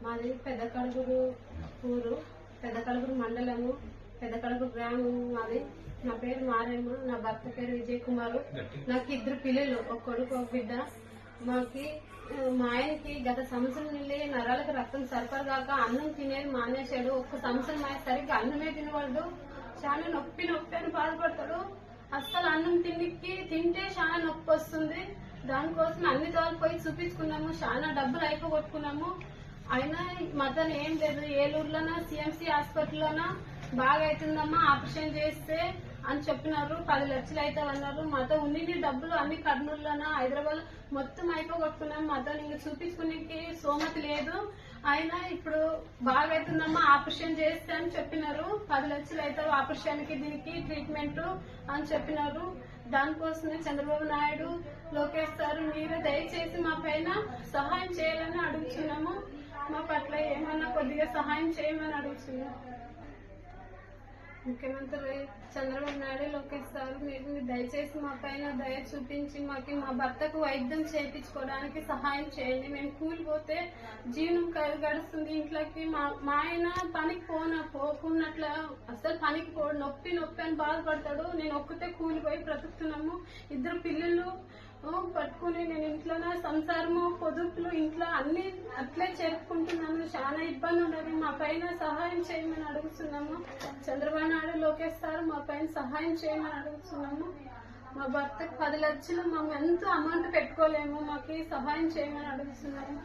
మాది పెద్ద కడుగురు ఊరు, పెద్ద కడుగురు మండలము, పెద్ద కడుగురు గ్రామం మాది. నా పేరు మారేమ్మ, నా భర్త పేరు విజయ్ కుమారు. నాకు 2 పిల్లలు, ఒక కొడుకు ఒక బిడ్డ. మా ఆయనకి గత సంవత్సరం నుండి నరాలకు రక్తం సరఫరా కాక అన్నం తినేది మానేశాడు. 1 సంవత్సరం ఆయన సరిగ్గా అన్నమే తినవాడు. చాలా నొప్పి అని బాధపడతాడు. అస్సలు అన్నం తింటే చాలా నొప్పి వస్తుంది. దానికోసం అన్ని తోలు పోయి చూపించుకున్నాము, చాలా డబ్బులు అయిపోగొట్టుకున్నాము. అయినా మతను ఏం లేదు. ఏలూరులోనా సిఎంసి హాస్పిటల్లోనా బాగా అవుతుందమ్మా, ఆపరేషన్ చేస్తే అని చెప్పినారు. 10 లక్షలు అవుతామన్నారు. మాతో ఉండి డబ్బులు అన్ని కర్నూలులోనా హైదరాబాద్ మొత్తం అయిపోగొట్టుకున్నాం. మాతో ఇంకా చూపించుకునే సోమతి లేదు. అయినా ఇప్పుడు బాగా అవుతుందమ్మా, ఆపరేషన్ చేస్తే అని చెప్పినారు. 10 లక్షలు అవుతావు ఆపరేషన్ కి, దీనికి ట్రీట్మెంట్ అని చెప్పినారు. దానికోసమే చంద్రబాబు నాయుడు, లోకేష్ సార్ మీరు దయచేసి మా పైన సహాయం చేయాలని అడుగుతున్నాము. మా పట్ల ఏమన్నా కొద్దిగా సహాయం చేయమని అడుగుతున్నాము. ముఖ్యమంత్రి చంద్రబాబు నాయుడు, లోకేష్ సార్ మీరు దయచేసి మా పైన దయ చూపించి మా భర్తకు వైద్యం చేయించుకోవడానికి సహాయం చేయండి. మేము కూలిపోతే జీవనం గడుస్తుంది ఇంట్లోకి. మా ఆయన పనికి పోకున్నట్ల అసలు పనికి నొప్పి అని బాధపడతాడు. నేను ఒక్కతే కూలిపోయి బ్రతుకుతున్నాము. 2 పిల్లలు పట్టుకుని నేను ఇంట్లోనే సంసారము పొదుపులు ఇంట్లో అన్ని అట్లే జరుపుకుంటున్నాము. చాలా ఇబ్బంది ఉండదు. మా పైన సహాయం చేయమని అడుగుతున్నాము. చంద్రబాబు నాయుడు, లోకేష్ సార్ మా పైన సహాయం చేయమని అడుగుతున్నాము. మా భర్తకు 10 లక్షలు మేము ఎంతో అమౌంట్ పెట్టుకోలేము, మాకు సహాయం చేయమని అడుగుతున్నాము.